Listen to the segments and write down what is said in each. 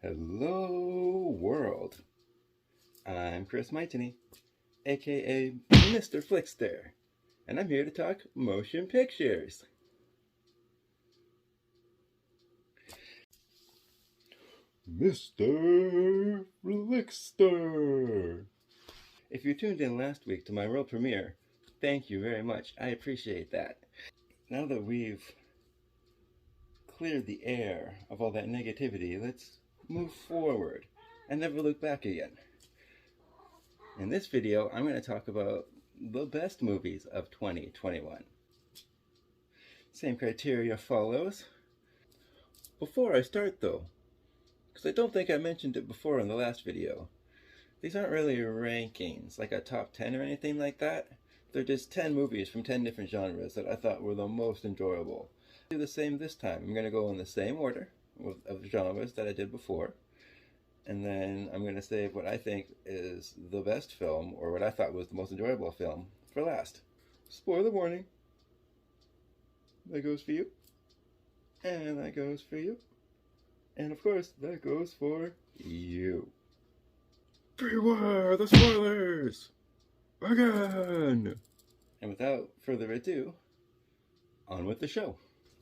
Hello world, I'm Chris Mitany, aka Mr. FLIXTER, and I'm here to talk motion pictures. Mr. FLIXTER! If you tuned in last week to my world premiere, thank you very much, I appreciate that. Now that we've cleared the air of all that negativity, let's move forward and never look back again. In this video, I'm going to talk about the best movies of 2021. Same criteria follows. Before I start though, because I don't think I mentioned it before in the last video, these aren't really rankings, like a top 10 or anything like that. They're just 10 movies from 10 different genres that I thought were the most enjoyable. I'll do the same this time. I'm going to go in the same order of genres that I did before. And then I'm going to save what I think is the best film, or what I thought was the most enjoyable film, for last. Spoiler warning. That goes for you. And that goes for you. And of course, that goes for you. Beware the spoilers! Again! And without further ado, on with the show.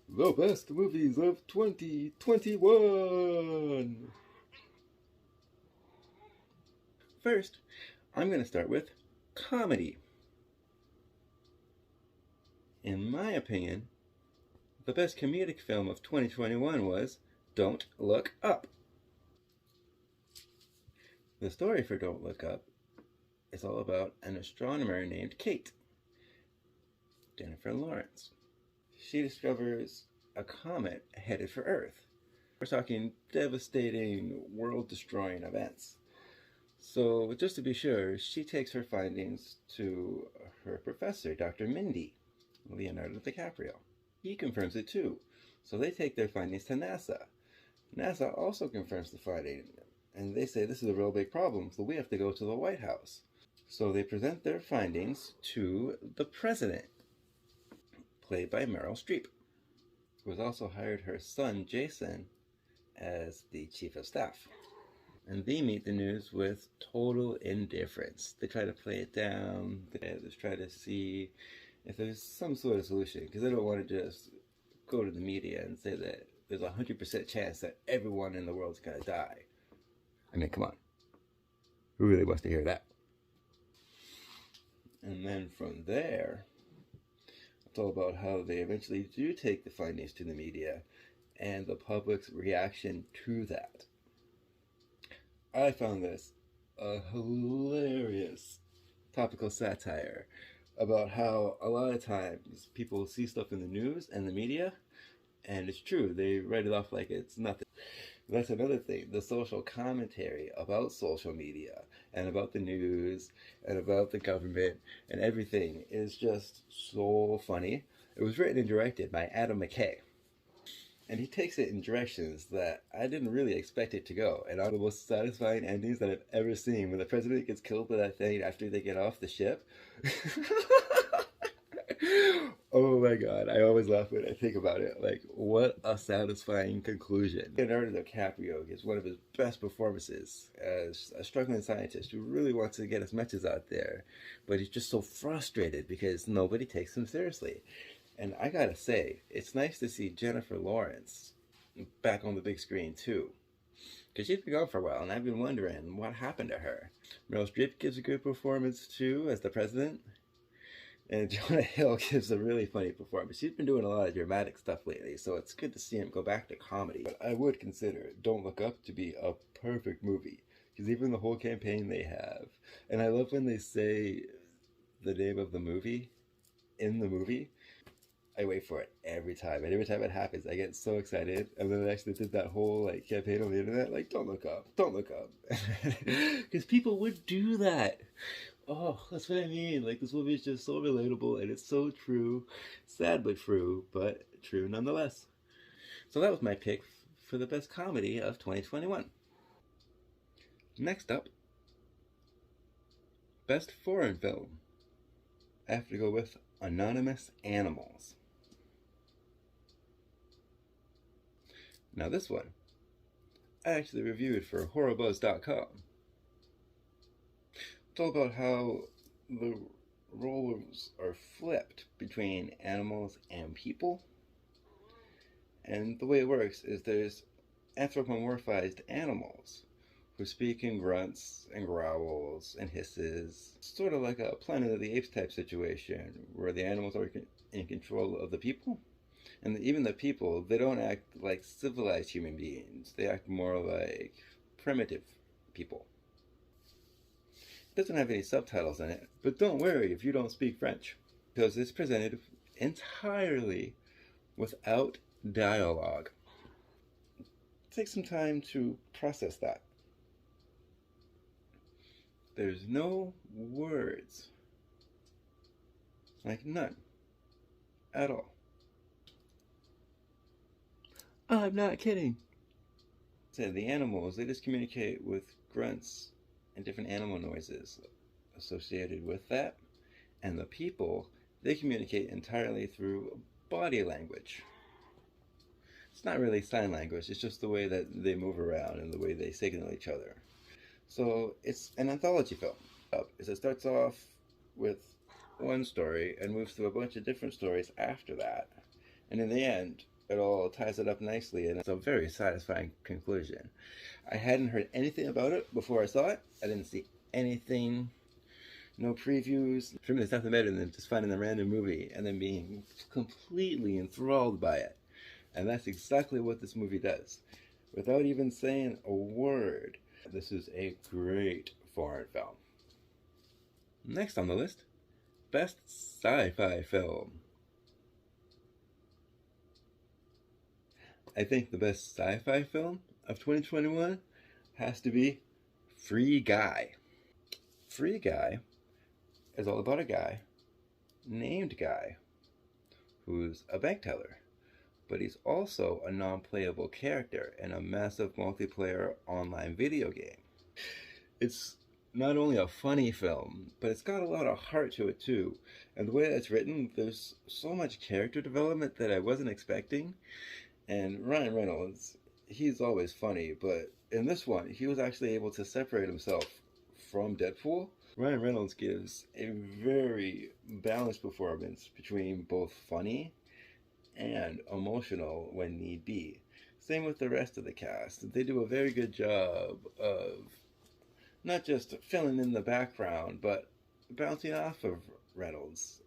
The best movies of 2021! First, I'm going to start with comedy. In my opinion, the best comedic film of 2021 was Don't Look Up. The story for Don't Look Up is all about an astronomer named Kate, Jennifer Lawrence. She discovers a comet headed for Earth. We're talking devastating, world-destroying events. So, just to be sure, she takes her findings to her professor, Dr. Mindy, Leonardo DiCaprio. He confirms it too. So they take their findings to NASA. NASA also confirms the finding, and they say this is a real big problem, so we have to go to the White House. So they present their findings to the president, played by Meryl Streep, who has also hired her son, Jason, as the chief of staff. And they meet the news with total indifference. They try to play it down, they just try to see if there's some sort of solution, because they don't want to just go to the media and say that there's a 100% chance that everyone in the world's going to die. I mean, come on. Who really wants to hear that? And then from there, it's all about how they eventually do take the findings to the media and the public's reaction to that. I found this a hilarious topical satire about how a lot of times people see stuff in the news and the media, and it's true, they write it off like it's nothing. That's another thing, the social commentary about social media and about the news and about the government and everything is just so funny. It was written and directed by Adam McKay. And he takes it in directions that I didn't really expect it to go. And one of the most satisfying endings that I've ever seen, when the president gets killed by that thing after they get off the ship. Oh my god, I always laugh when I think about it. Like, what a satisfying conclusion. Leonardo DiCaprio gives one of his best performances as a struggling scientist who really wants to get his message out there, but he's just so frustrated because nobody takes him seriously. And I gotta say, it's nice to see Jennifer Lawrence back on the big screen too. Because she's been gone for a while, and I've been wondering what happened to her. Meryl Streep gives a good performance too as the president. And Jonah Hill gives a really funny performance. She's been doing a lot of dramatic stuff lately, so it's good to see him go back to comedy. But I would consider Don't Look Up to be a perfect movie. Because even the whole campaign they have. And I love when they say the name of the movie in the movie. I wait for it every time, and every time it happens, I get so excited. And then I actually did that whole campaign on the internet, don't look up, don't look up, because people would do that. Oh, that's what I mean. This movie is just so relatable, and it's so true, sad but true nonetheless. So that was my pick for the best comedy of 2021. Next up, best foreign film. I have to go with Anonymous Animals. Now this one, I actually reviewed for HorrorBuzz.com. It's all about how the roles are flipped between animals and people. And the way it works is there's anthropomorphized animals who speak in grunts and growls and hisses, sort of like a Planet of the Apes type situation where the animals are in control of the people. And even the people, they don't act like civilized human beings. They act more like primitive people. It doesn't have any subtitles in it, but don't worry if you don't speak French, because it's presented entirely without dialogue. Take some time to process that. There's no words. Like none. At all. I'm not kidding. So the animals, they just communicate with grunts and different animal noises associated with that. And the people, they communicate entirely through body language. It's not really sign language, it's just the way that they move around and the way they signal each other. So it's an anthology film. It starts off with one story and moves through a bunch of different stories after that. And in the end, it all ties it up nicely, and it's a very satisfying conclusion. I hadn't heard anything about it before I saw it. I didn't see anything, no previews. For me, there's nothing better than just finding a random movie and then being completely enthralled by it. And that's exactly what this movie does. Without even saying a word, this is a great foreign film. Next on the list, Best Sci-Fi Film. I think the best sci-fi film of 2021 has to be Free Guy. Free Guy is all about a guy named Guy who's a bank teller, but he's also a non-playable character in a massive multiplayer online video game. It's not only a funny film, but it's got a lot of heart to it too. And the way it's written, there's so much character development that I wasn't expecting. And Ryan Reynolds, he's always funny, but in this one, he was actually able to separate himself from Deadpool. Ryan Reynolds gives a very balanced performance between both funny and emotional when need be. Same with the rest of the cast. They do a very good job of not just filling in the background, but bouncing off of Reynolds.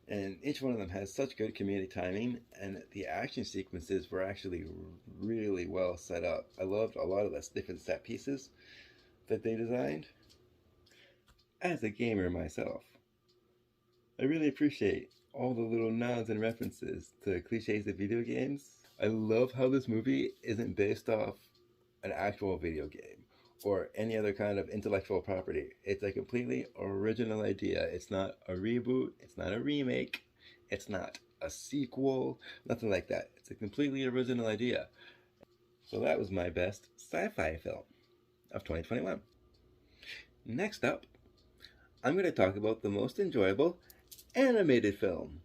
And each one of them has such good comedic timing, and the action sequences were actually really well set up. I loved a lot of the different set pieces that they designed. As a gamer myself, I really appreciate all the little nods and references to cliches of video games. I love how this movie isn't based off an actual video game or any other kind of intellectual property. It's a completely original idea. It's not a reboot, it's not a remake, it's not a sequel, nothing like that. It's a completely original idea. So that was my best sci-fi film of 2021. Next up, I'm going to talk about the most enjoyable animated film.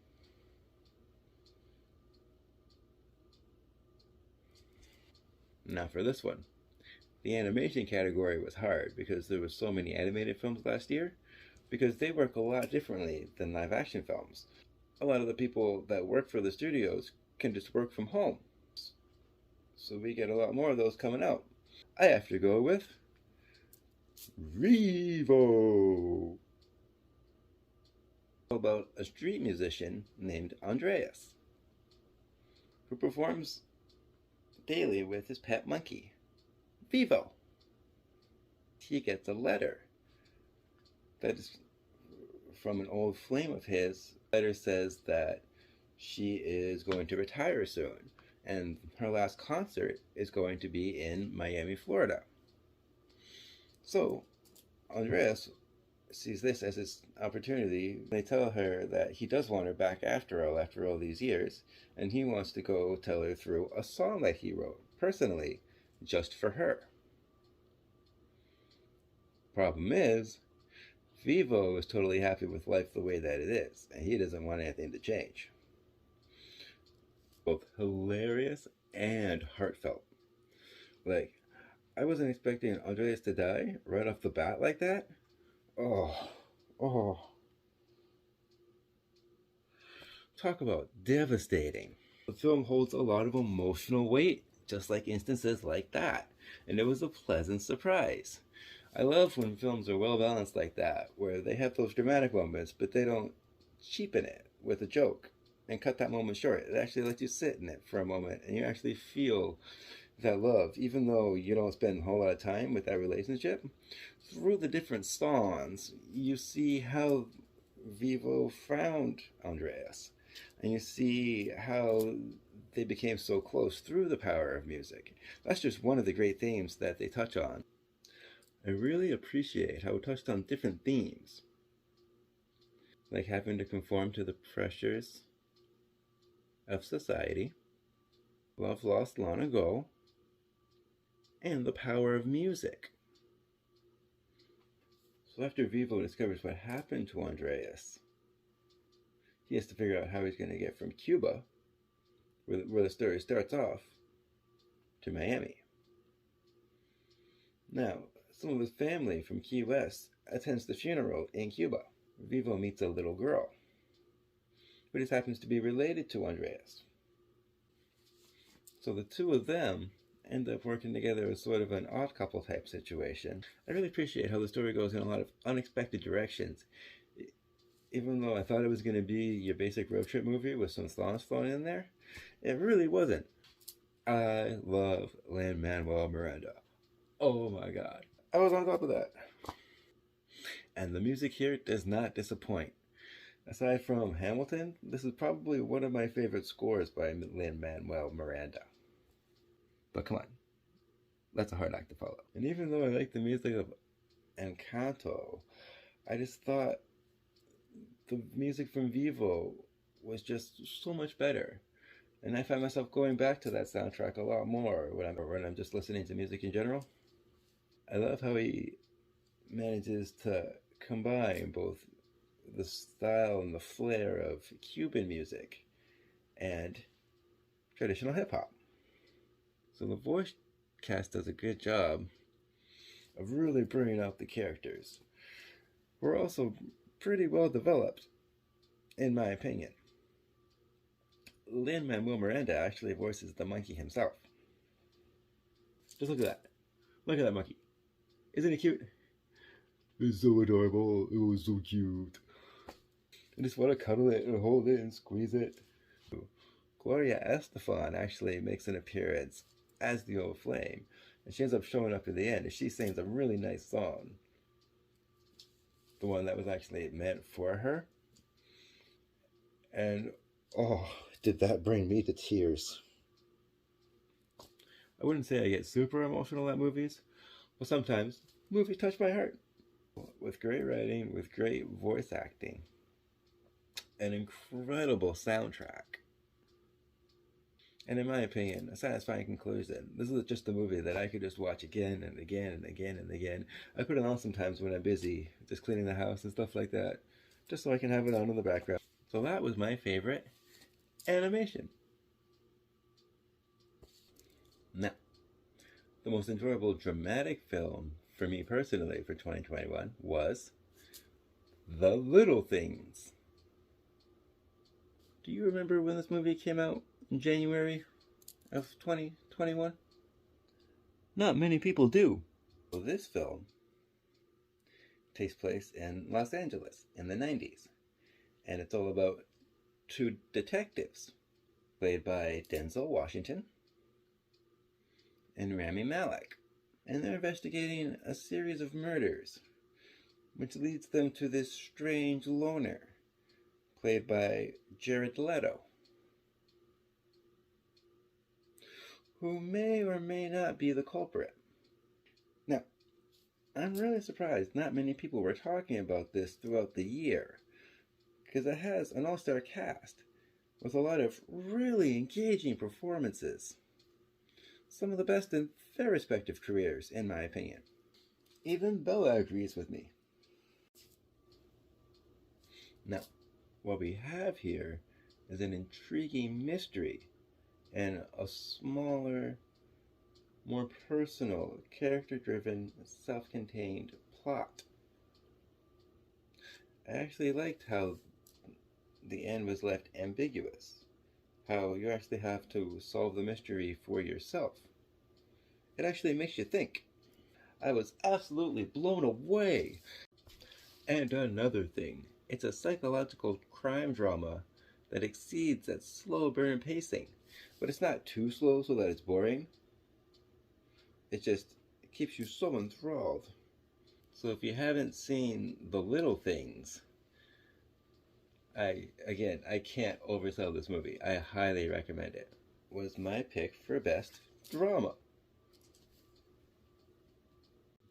Now for this one. The animation category was hard because there were so many animated films last year, because they work a lot differently than live action films. A lot of the people that work for the studios can just work from home. So we get a lot more of those coming out. I have to go with Revo. About a street musician named Andreas, who performs daily with his pet monkey, Vivo. He gets a letter that is from an old flame of his. The letter says that she is going to retire soon, and her last concert is going to be in Miami, Florida. So Andreas sees this as his opportunity. They tell her that he does want her back after all these years, and he wants to go tell her through a song that he wrote personally, just for her. Problem is, Vivo is totally happy with life the way that it is, and he doesn't want anything to change. Both hilarious and heartfelt. Like, I wasn't expecting Andreas to die right off the bat like that. Oh, oh. Talk about devastating. The film holds a lot of emotional weight, just like instances like that, and it was a pleasant surprise. I love when films are well balanced like that, where they have those dramatic moments, but they don't cheapen it with a joke and cut that moment short. It actually lets you sit in it for a moment and you actually feel that love, even though you don't spend a whole lot of time with that relationship. Through the different songs, you see how Vivo found Andreas, and you see how they became so close through the power of music. That's just one of the great themes that they touch on. I really appreciate how it touched on different themes, like having to conform to the pressures of society, love lost long ago, and the power of music. So after Vivo discovers what happened to Andreas, he has to figure out how he's going to get from Cuba, where the story starts off, to Miami. Now, some of his family from Key West attends the funeral in Cuba. Vivo meets a little girl who just happens to be related to Andreas. So the two of them end up working together as sort of an odd couple type situation. I really appreciate how the story goes in a lot of unexpected directions. Even though I thought it was going to be your basic road trip movie with some songs thrown in there, it really wasn't. I love Lin-Manuel Miranda. Oh my god. I was on top of that. And the music here does not disappoint. Aside from Hamilton, this is probably one of my favorite scores by Lin-Manuel Miranda. But come on, that's a hard act to follow. And even though I like the music of Encanto, I just thought the music from Vivo was just so much better. And I find myself going back to that soundtrack a lot more when I'm just listening to music in general. I love how he manages to combine both the style and the flair of Cuban music and traditional hip-hop. So the voice cast does a good job of really bringing out the characters. We're also pretty well developed, in my opinion. Lin-Manuel Miranda actually voices the monkey himself. Just look at that. Look at that monkey. Isn't he cute? It's so adorable. It was so cute. I just want to cuddle it and hold it and squeeze it. Gloria Estefan actually makes an appearance as the old flame, and she ends up showing up at the end, and she sings a really nice song. The one that was actually meant for her. And oh, did that bring me to tears. I wouldn't say I get super emotional at movies, but sometimes movies touch my heart. With great writing, with great voice acting, an incredible soundtrack, and in my opinion, a satisfying conclusion. This is just a movie that I could just watch again and again and again and again. I put it on sometimes when I'm busy, just cleaning the house and stuff like that, just so I can have it on in the background. So that was my favorite animation. Now, the most enjoyable dramatic film for me personally for 2021 was The Little Things. Do you remember when this movie came out in January of 2021? Not many people do. So this film takes place in Los Angeles in the 90s. And it's all about two detectives played by Denzel Washington and Rami Malek. And they're investigating a series of murders, which leads them to this strange loner, played by Jared Leto, who may or may not be the culprit. Now, I'm really surprised not many people were talking about this throughout the year, because it has an all-star cast with a lot of really engaging performances. Some of the best in their respective careers, in my opinion. Even Bella agrees with me. Now, what we have here is an intriguing mystery and a smaller more personal, character-driven, self-contained plot. I actually liked how the end was left ambiguous, how you actually have to solve the mystery for yourself. It actually makes you think. I was absolutely blown away. And another thing, it's a psychological crime drama that exceeds that slow burn pacing. But it's not too slow so that it's boring. It just keeps you so enthralled. So if you haven't seen The Little Things, I can't oversell this movie. I highly recommend it. Was my pick for best drama.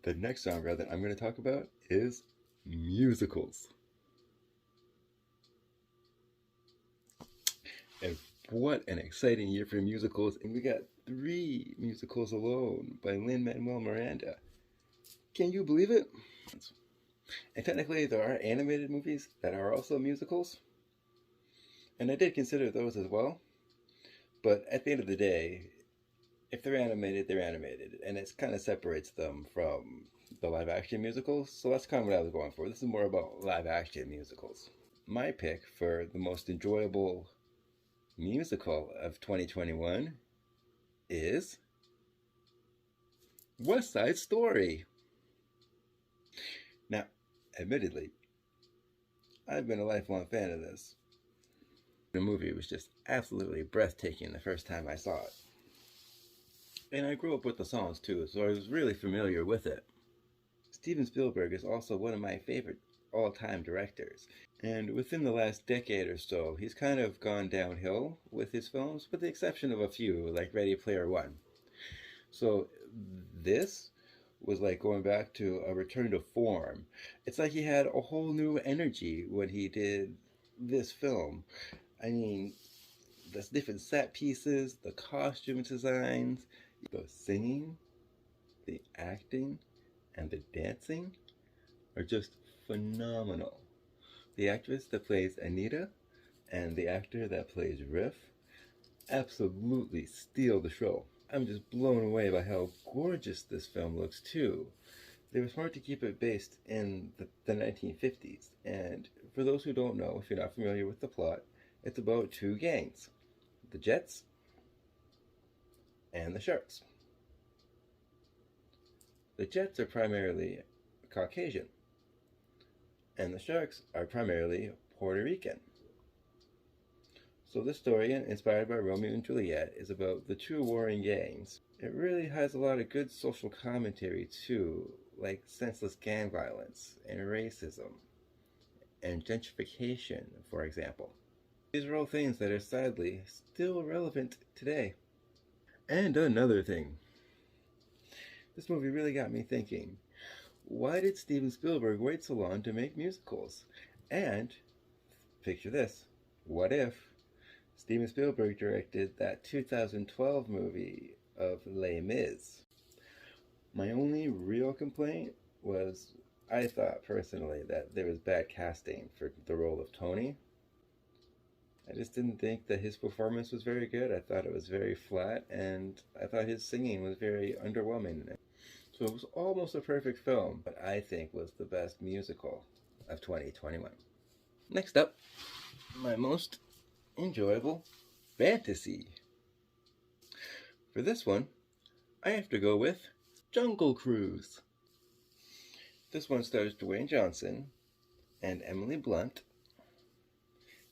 The next genre that I'm going to talk about is musicals. And what an exciting year for musicals. And we got 3 musicals alone by Lin-Manuel Miranda. Can you believe it? And technically there are animated movies that are also musicals. And I did consider those as well. But at the end of the day, if they're animated, they're animated. And it kind of separates them from the live action musicals. So that's kind of what I was going for. This is more about live action musicals. My pick for the most enjoyable musical of 2021 is West Side Story. Now, admittedly, I've been a lifelong fan of this. The movie was just absolutely breathtaking the first time I saw it. And I grew up with the songs too, so I was really familiar with it. Steven Spielberg is also one of my favorite all-time directors. And within the last decade or so, he's kind of gone downhill with his films, with the exception of a few, like Ready Player One. So this was like going back to a return to form. It's like he had a whole new energy when he did this film. I mean, the different set pieces, the costume designs, the singing, the acting, and the dancing are just phenomenal. The actress that plays Anita and the actor that plays Riff absolutely steal the show. I'm just blown away by how gorgeous this film looks too. They were smart to keep it based in the 1950s. And for those who don't know, if you're not familiar with the plot, it's about 2 gangs, the Jets and the Sharks. The Jets are primarily Caucasian, and the Sharks are primarily Puerto Rican. So this story, inspired by Romeo and Juliet, is about the 2 warring gangs. It really has a lot of good social commentary too, like senseless gang violence and racism and gentrification, for example. These are all things that are sadly still relevant today. And another thing. This movie really got me thinking, why did Steven Spielberg wait so long to make musicals? And, picture this, what if Steven Spielberg directed that 2012 movie of Les Mis? My only real complaint was, I thought personally that there was bad casting for the role of Tony. I just didn't think that his performance was very good. I thought it was very flat, and I thought his singing was very underwhelming. So it was almost a perfect film, but I think was the best musical of 2021. Next up, my most enjoyable fantasy. For this one, I have to go with Jungle Cruise. This one stars Dwayne Johnson and Emily Blunt,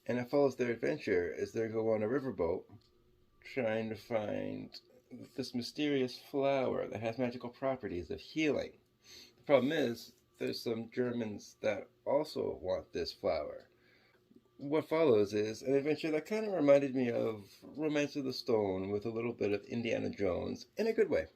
and it follows their adventure as they go on a riverboat trying to find this mysterious flower that has magical properties of healing. The problem is, there's some Germans that also want this flower. What follows is an adventure that kind of reminded me of Romance of the Stone with a little bit of Indiana Jones in a good way.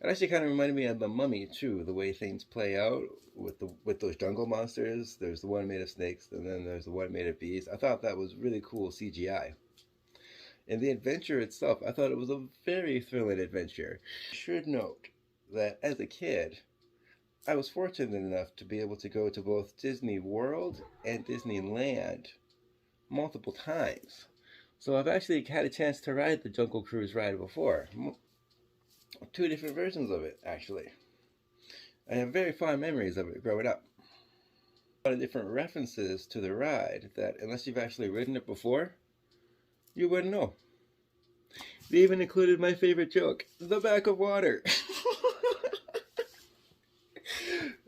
It actually kind of reminded me of The Mummy too, the way things play out with those jungle monsters. There's the one made of snakes, and then there's the one made of bees. I thought that was really cool CGI. And the adventure itself, I thought it was a very thrilling adventure. I should note that as a kid, I was fortunate enough to be able to go to both Disney World and Disneyland multiple times. So I've actually had a chance to ride the Jungle Cruise ride before. Two different versions of it, actually. I have very fond memories of it growing up. A lot of different references to the ride that, unless you've actually ridden it before, you wouldn't know. They even included my favorite joke, the back of water.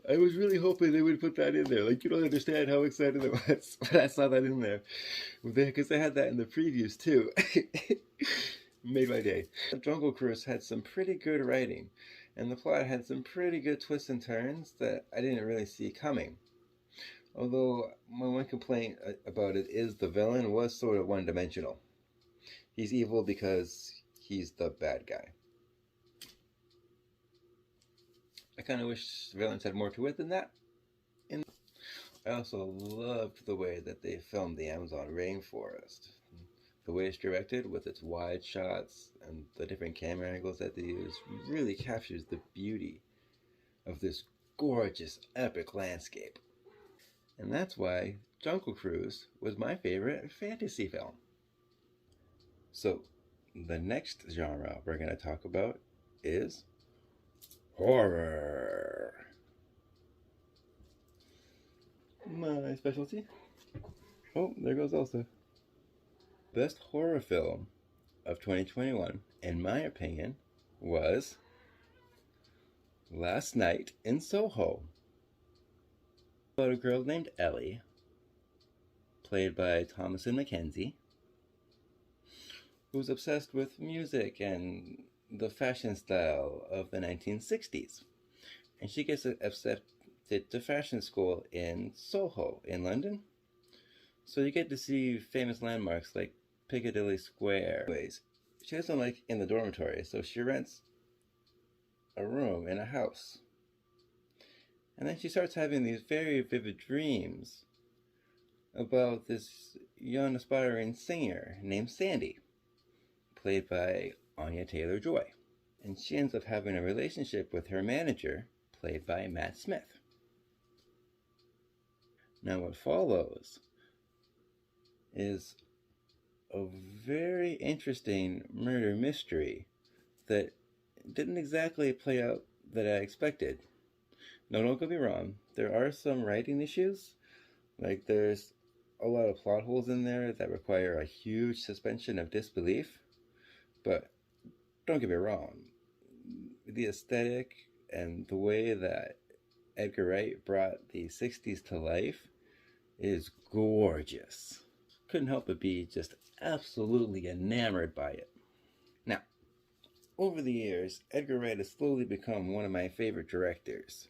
I was really hoping they would put that in there. Like, you don't understand how excited I was when I saw that in there. Because they had that in the previews, too. Made my day. Jungle Cruise had some pretty good writing, and the plot had some pretty good twists and turns that I didn't really see coming. Although, my one complaint about it is the villain was sort of one-dimensional. He's evil because he's the bad guy. I kind of wish villains had more to it than that. I also loved the way that they filmed the Amazon rainforest. The way it's directed with its wide shots and the different camera angles that they use really captures the beauty of this gorgeous, epic landscape. And that's why Jungle Cruise was my favorite fantasy film. So, the next genre we're going to talk about is horror. My specialty. Oh, there goes Elsa. Best horror film of 2021, in my opinion, was Last Night in Soho. About a girl named Ellie, played by Thomasin McKenzie, who's obsessed with music and the fashion style of the 1960s. And she gets accepted to fashion school in Soho in London. So you get to see famous landmarks like Piccadilly Square. Anyways, she doesn't like in the dormitory, so she rents a room in a house. And then she starts having these very vivid dreams about this young aspiring singer named Sandy, played by Anya Taylor-Joy. And she ends up having a relationship with her manager, played by Matt Smith. Now what follows is a very interesting murder mystery that didn't exactly play out that I expected. Now, don't get me wrong, there are some writing issues. Like, there's a lot of plot holes in there that require a huge suspension of disbelief. But don't get me wrong, the aesthetic and the way that Edgar Wright brought the 60s to life is gorgeous. Couldn't help but be just absolutely enamored by it. Now, over the years, Edgar Wright has slowly become one of my favorite directors.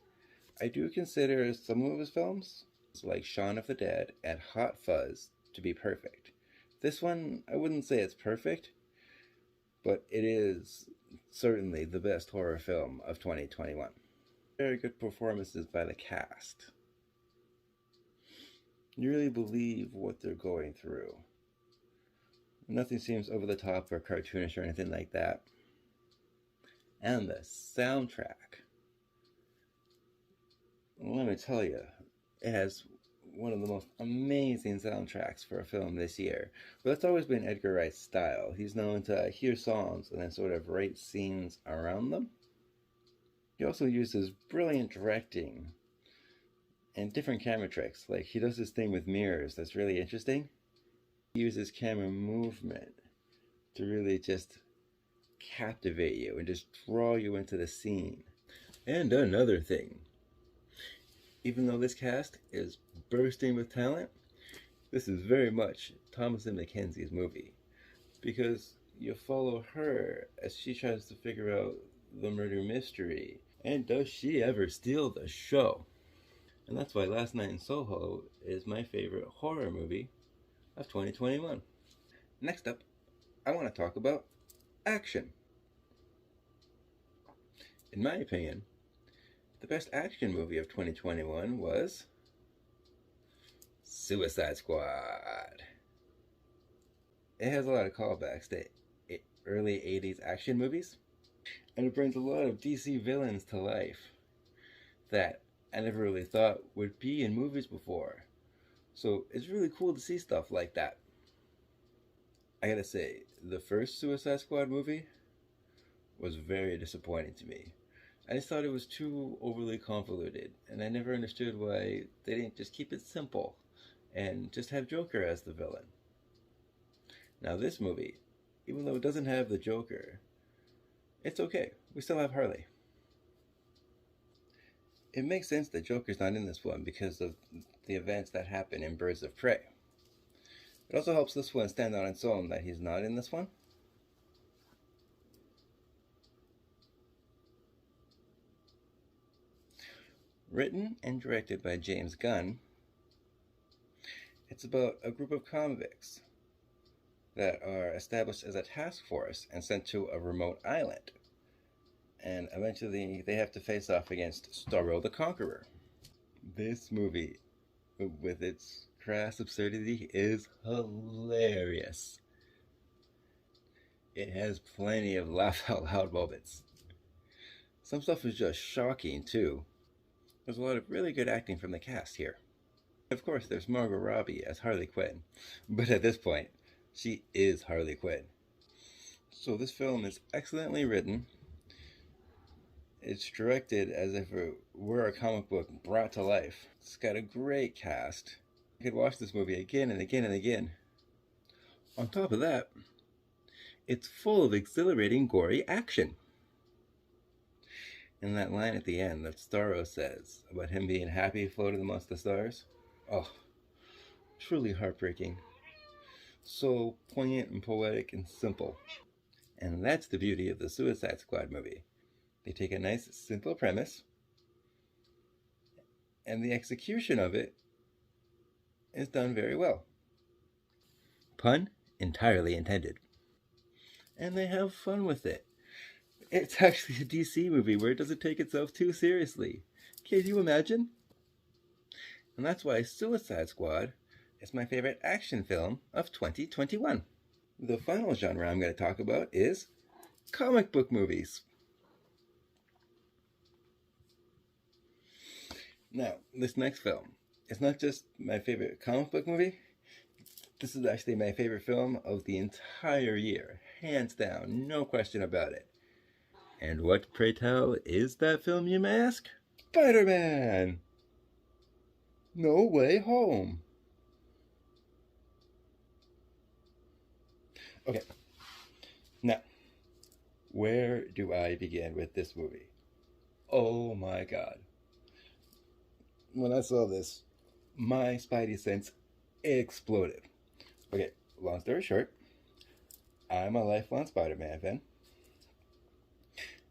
I do consider some of his films, like Shaun of the Dead and Hot Fuzz, to be perfect. This one, I wouldn't say it's perfect, but it is certainly the best horror film of 2021. Very good performances by the cast. You really believe what they're going through. Nothing seems over the top or cartoonish or anything like that. And the soundtrack. Let me tell you, it has one of the most amazing soundtracks for a film this year. But that's always been Edgar Wright's style. He's known to hear songs and then sort of write scenes around them. He also uses brilliant directing and different camera tricks. Like, he does this thing with mirrors that's really interesting. He uses camera movement to really just captivate you and just draw you into the scene. And another thing, even though this cast is bursting with talent, this is very much Thomasin McKenzie's movie, because you follow her as she tries to figure out the murder mystery, and does she ever steal the show? And that's why Last Night in Soho is my favorite horror movie of 2021. Next up, I want to talk about action. In my opinion, the best action movie of 2021 was Suicide Squad. It has a lot of callbacks to early 80s action movies, and it brings a lot of DC villains to life that I never really thought would be in movies before. So it's really cool to see stuff like that. I gotta say, the first Suicide Squad movie was very disappointing to me. I just thought it was too overly convoluted, and I never understood why they didn't just keep it simple and just have Joker as the villain. Now this movie, even though it doesn't have the Joker, it's okay. We still have Harley. It makes sense that Joker's not in this one because of the events that happen in Birds of Prey. It also helps this one stand on its own that he's not in this one. Written and directed by James Gunn, it's about a group of convicts that are established as a task force and sent to a remote island. And eventually they have to face off against Starro the Conqueror. This movie, with its crass absurdity, is hilarious. It has plenty of laugh out loud moments. Some stuff is just shocking too. There's a lot of really good acting from the cast here. Of course, there's Margot Robbie as Harley Quinn, but at this point, she is Harley Quinn. So this film is excellently written. It's directed as if it were a comic book brought to life. It's got a great cast. You could watch this movie again and again and again. On top of that, it's full of exhilarating, gory action. And that line at the end that Starro says about him being happy floating amongst the stars, oh, truly heartbreaking. So poignant and poetic and simple. And that's the beauty of the Suicide Squad movie. They take a nice, simple premise, and the execution of it is done very well. Pun entirely intended. And they have fun with it. It's actually a DC movie where it doesn't take itself too seriously. Can you imagine? And that's why Suicide Squad is my favorite action film of 2021. The final genre I'm going to talk about is comic book movies. Now, this next film is not just my favorite comic book movie. This is actually my favorite film of the entire year. Hands down, no question about it. And what, pray tell, is that film, you may ask? SpiderMan! No Way Home. Okay, now, where do I begin with this movie? Oh my god. When I saw this, my spidey sense exploded. Okay, long story short, I'm a lifelong Spider-Man fan.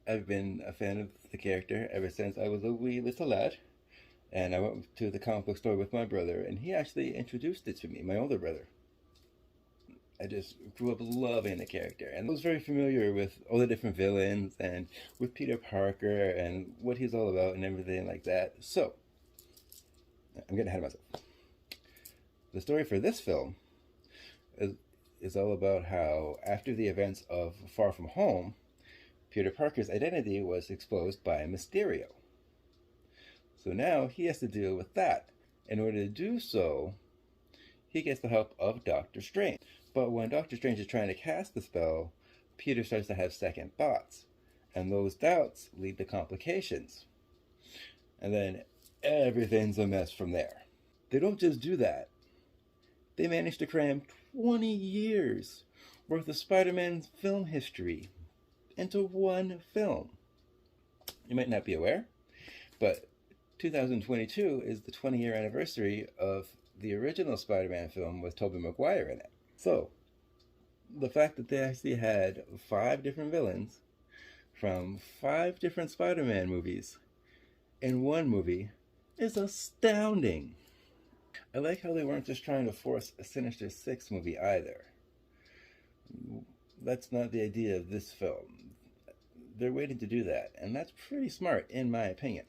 I've been a fan of the character ever since I was a wee little lad. And I went to the comic book store with my brother, and he actually introduced it to me, my older brother. I just grew up loving the character, and I was very familiar with all the different villains and with Peter Parker and what he's all about and everything like that. So, I'm getting ahead of myself. The story for this film is all about how, after the events of Far From Home, Peter Parker's identity was exposed by Mysterio. So now he has to deal with that. In order to do so, he gets the help of Doctor Strange. But when Doctor Strange is trying to cast the spell, Peter starts to have second thoughts. And those doubts lead to complications. And then everything's a mess from there. They don't just do that. They managed to cram 20 years worth of Spider-Man's film history into one film. You might not be aware, but 2022 is the 20-year anniversary of the original Spider-Man film with Tobey Maguire in it. So, the fact that they actually had 5 different villains from 5 different Spider-Man movies in one movie is astounding. I like how they weren't just trying to force a Sinister Six movie either. That's not the idea of this film. They're waiting to do that, and that's pretty smart in my opinion.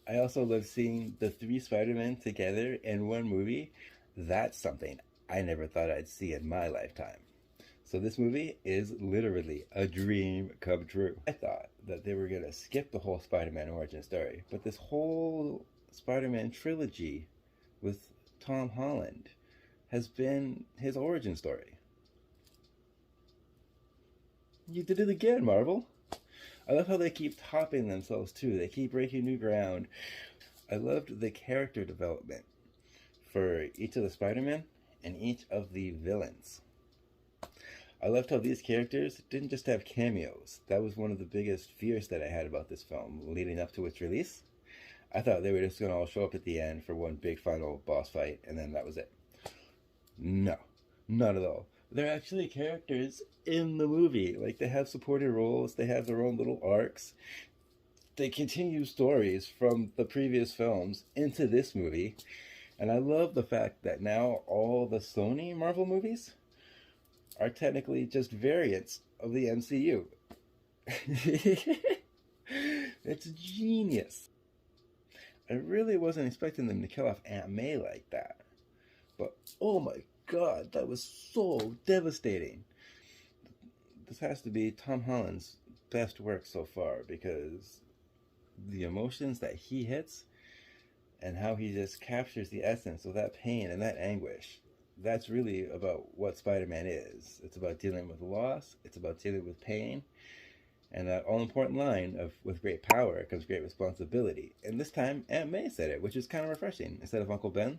I also love seeing the 3 Spider-Men together in one movie. That's something I never thought I'd see in my lifetime. So this movie is literally a dream come true. I thought that they were going to skip the whole Spider-Man origin story, but this whole Spider-Man trilogy with Tom Holland has been his origin story. You did it again, Marvel. I love how they keep topping themselves too. They keep breaking new ground. I loved the character development for each of the Spider-Man and each of the villains. I loved how these characters didn't just have cameos. That was one of the biggest fears that I had about this film leading up to its release. I thought they were just going to all show up at the end for one big final boss fight, and then that was it. No, not at all. They're actually characters in the movie. Like, they have supporting roles, they have their own little arcs. They continue stories from the previous films into this movie. And I love the fact that now all the Sony Marvel movies are technically just variants of the MCU. It's genius. I really wasn't expecting them to kill off Aunt May like that. But oh my god, that was so devastating. This has to be Tom Holland's best work so far, because the emotions that he hits and how he just captures the essence of that pain and that anguish, that's really about what Spider-Man is. It's about dealing with loss, it's about dealing with pain, and that all-important line of, with great power comes great responsibility. And this time, Aunt May said it, which is kind of refreshing, instead of Uncle Ben.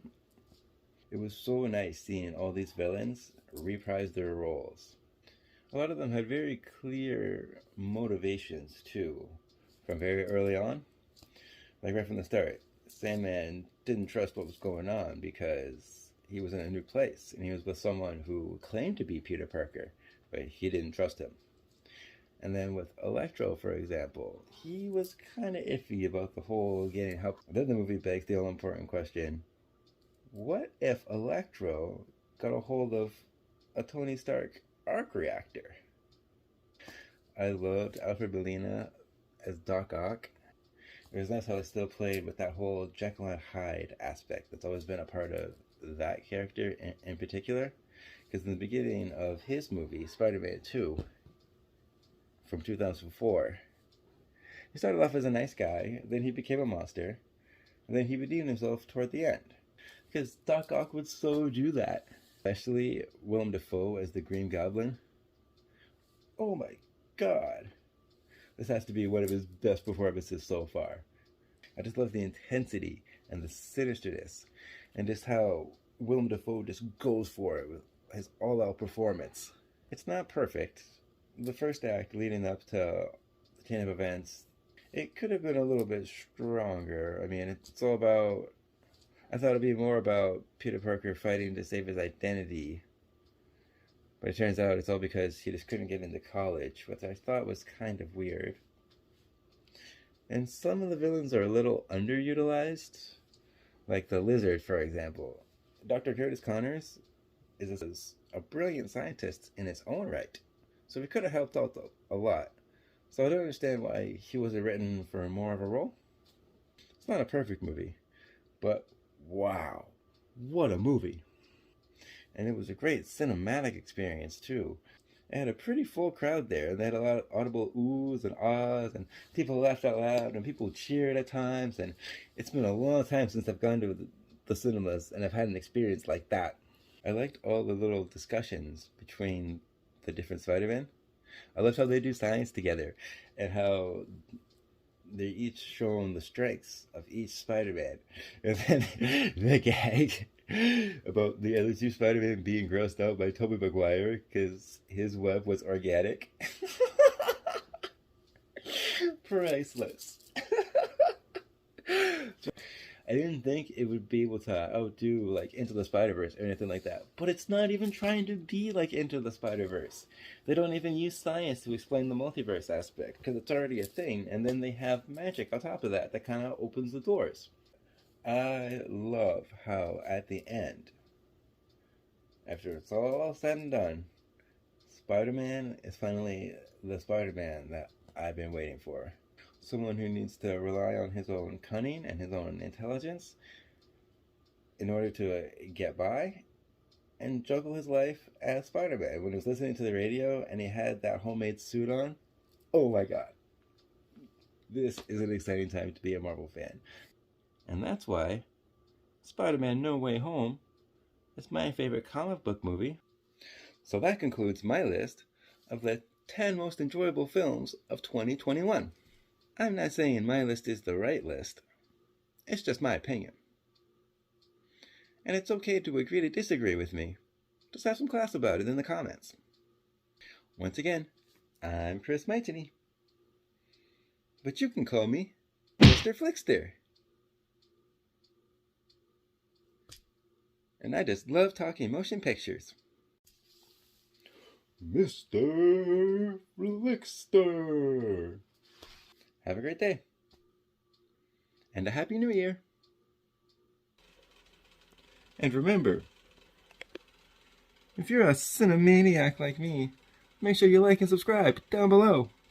It was so nice seeing all these villains reprise their roles. A lot of them had very clear motivations, too, from very early on. Like right from the start, Sandman didn't trust what was going on because he was in a new place, and he was with someone who claimed to be Peter Parker, but he didn't trust him. And then with Electro, for example, he was kind of iffy about the whole getting help. Then the movie begs the all-important question, what if Electro got a hold of a Tony Stark arc reactor? I loved Alfred Molina as Doc Ock. It was nice how it still played with that whole Jekyll and Hyde aspect that's always been a part of that character in particular. Because in the beginning of his movie, Spider-Man 2, from 2004, he started off as a nice guy, then he became a monster, and then he redeemed himself toward the end. Because Doc Ock would so do that. Especially Willem Dafoe as the Green Goblin. Oh my god. This has to be one of his best performances so far. I just love the intensity and the sinisterness, and just how Willem Dafoe just goes for it with his all-out performance. It's not perfect. The first act leading up to the chain of events, it could have been a little bit stronger. I mean, it's all about... I thought it'd be more about Peter Parker fighting to save his identity. But it turns out it's all because he just couldn't get into college, which I thought was kind of weird. And some of the villains are a little underutilized. Like the Lizard, for example. Dr. Curtis Connors is a brilliant scientist in his own right. So he could have helped out a lot. So I don't understand why he wasn't written for more of a role. It's not a perfect movie, but wow, what a movie. And it was a great cinematic experience too. It had a pretty full crowd there. They had a lot of audible oohs and ahs, and people laughed out loud, and people cheered at times, and it's been a long time since I've gone to the cinemas and I've had an experience like that. I liked all the little discussions between the different Spider-Man. I loved how they do science together, and how they're each showing the strengths of each Spider-Man. And then the gag about the other two Spider-Man being grossed out by Tobey Maguire because his web was organic. Priceless. I didn't think it would be able to outdo like Into the Spider-Verse or anything like that. But it's not even trying to be like Into the Spider-Verse. They don't even use science to explain the multiverse aspect because it's already a thing. And then they have magic on top of that that kind of opens the doors. I love how at the end, after it's all said and done, Spider-Man is finally the Spider-Man that I've been waiting for. Someone who needs to rely on his own cunning and his own intelligence in order to get by and juggle his life as Spider-Man. When he was listening to the radio and he had that homemade suit on, oh my god. This is an exciting time to be a Marvel fan. And that's why Spider-Man No Way Home is my favorite comic book movie. So that concludes my list of the 10 most enjoyable films of 2021. I'm not saying my list is the right list. It's just my opinion. And it's okay to agree to disagree with me. Just have some class about it in the comments. Once again, I'm Chris Maitany. But you can call me Mr. FLIXTER. And I just love talking motion pictures. Mr. FLIXTER. Have a great day. And a Happy New Year. And remember, if you're a cinemaniac like me, make sure you like and subscribe down below.